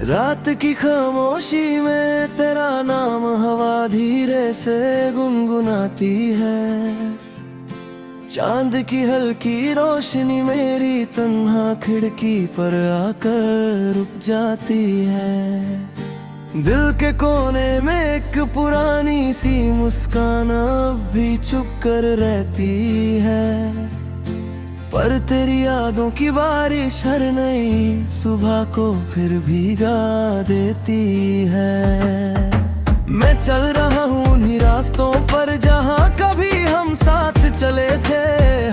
रात की खामोशी में तेरा नाम हवा धीरे से गुनगुनाती है। चांद की हल्की रोशनी मेरी तन्हा खिड़की पर आकर रुक जाती है। दिल के कोने में एक पुरानी सी मुस्कान अब भी छुप कर रहती है। पर तेरी यादों की बारिश हर नई सुबह को फिर भीगा देती है। मैं चल रहा हूँ उन्हीं रास्तों पर जहाँ कभी हम साथ चले थे।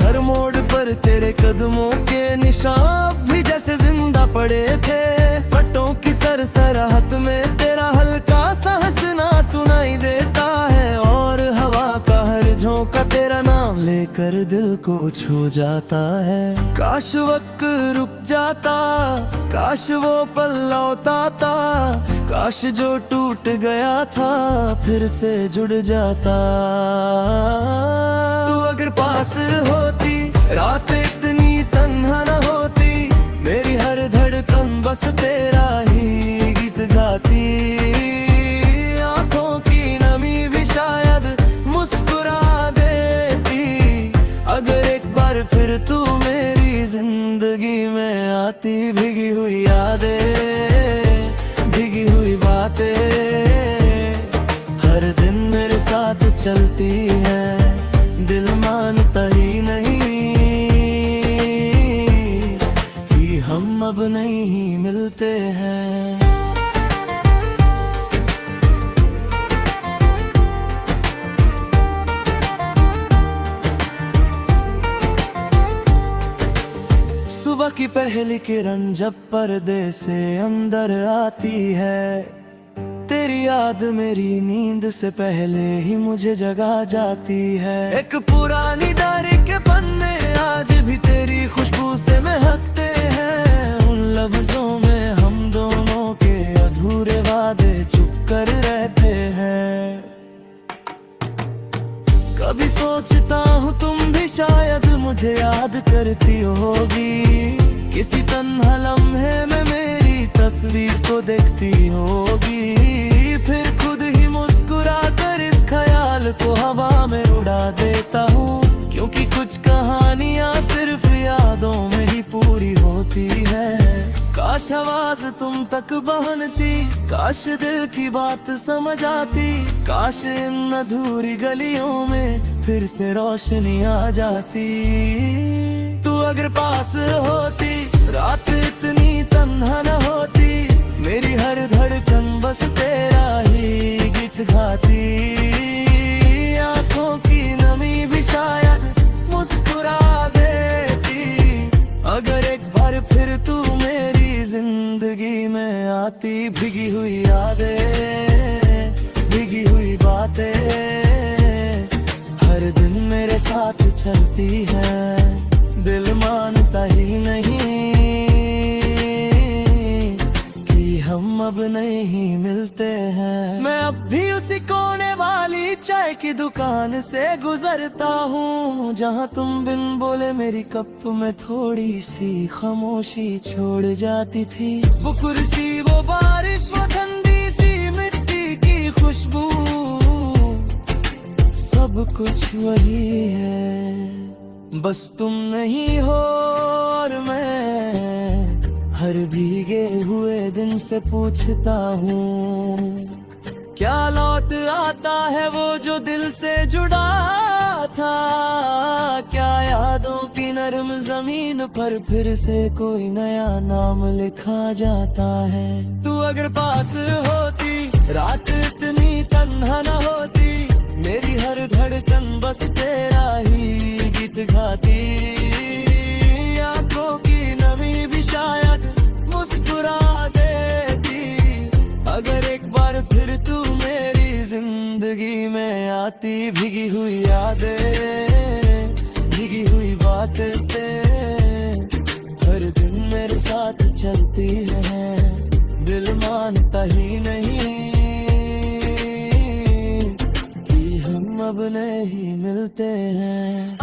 हर मोड़ पर तेरे कदमों के निशान भी जैसे जिंदा पड़े थे। पट्टों की सरसराहट में तेरा हल्का सा हंसना सुनाई देता है। और हवा का हर झोंका तेरा नाम लेकर दिल को छू जाता है। काश वक्त रुक जाता, काश वो पल लौटाता, काश जो टूट गया था फिर से जुड़ जाता। तू अगर पास होती, रात इतनी तन्हा न होती। मेरी हर धड़कन बस तेरा ही गीत गाती। आंखों की नमी भी शायद मुस्कुरा देती। अगर एक बार फिर तू मेरी जिंदगी में आती। भीगी हुई यादें, भीगी हुई बातें हर दिन मेरे साथ चलती है। दिल मानता ही नहीं कि हम अब नहीं मिलते हैं। सुबह की पहली किरण जब पर्दे से अंदर आती है। तेरी याद मेरी नींद से पहले ही मुझे जगा जाती है। एक पुरानी डायरी के पन्ने आज भी तेरी खुशबू से महकते हैं। उन लफ्जों में हम दोनों के अधूरे वादे चुप कर रहते हैं। कभी सोचता हूँ तुम भी शायद मुझे याद करती होगी। किसी तन्हा लम्हे में मेरी तस्वीर को देखती होगी। फिर खुद ही मुस्कुरा कर इस ख्याल को हवा में उड़ा देता हूँ। क्योंकि कुछ कहानियाँ सिर्फ यादों में ही पूरी होती है। काश आवाज तुम तक पहुंची, काश दिल की बात समझ आती। काश इन अधूरी गलियों में फिर से रोशनी आ जाती। तू अगर पास होती, रात इतनी तन्हा न होती। मेरी हर धड़कन बस तेरा ही गीत गाती। आंखों की नमी भी शायद मुस्कुरा देती। अगर एक बार फिर तू मेरी जिंदगी में आती। भीगी हुई यादें, भीगी हुई बातें हर दिन मेरे साथ चलती है। दिल मानता ही नहीं कि हम अब नहीं मिलते हैं। मैं अब भी उसी कोने वाली चाय की दुकान से गुजरता हूँ। जहाँ तुम बिन बोले मेरी कप में थोड़ी सी खामोशी छोड़ जाती थी। वो कुर्सी, वो बारिश, वो ठंडी सी मिट्टी की खुशबू, सब कुछ वही है। बस तुम नहीं हो और मैं हर भीगे हुए दिन से पूछता हूँ। क्या लौट आता है वो जो दिल से जुड़ा था। क्या यादों की नर्म जमीन पर फिर से कोई नया नाम लिखा जाता है। तू अगर पास होती, रात इतनी तन्हा न होती। मेरी हर धड़कन बस तेरा ही गीत गाती। आंखों की नमी भी शायद मुस्कुरा देती। अगर एक बार फिर तू मेरी जिंदगी में आती। भीगी हुई यादें, भीगी हुई बातें हर दिन मेरे साथ चलती है। दिल मानता ही नहीं कि हम अब नहीं मिलते हैं।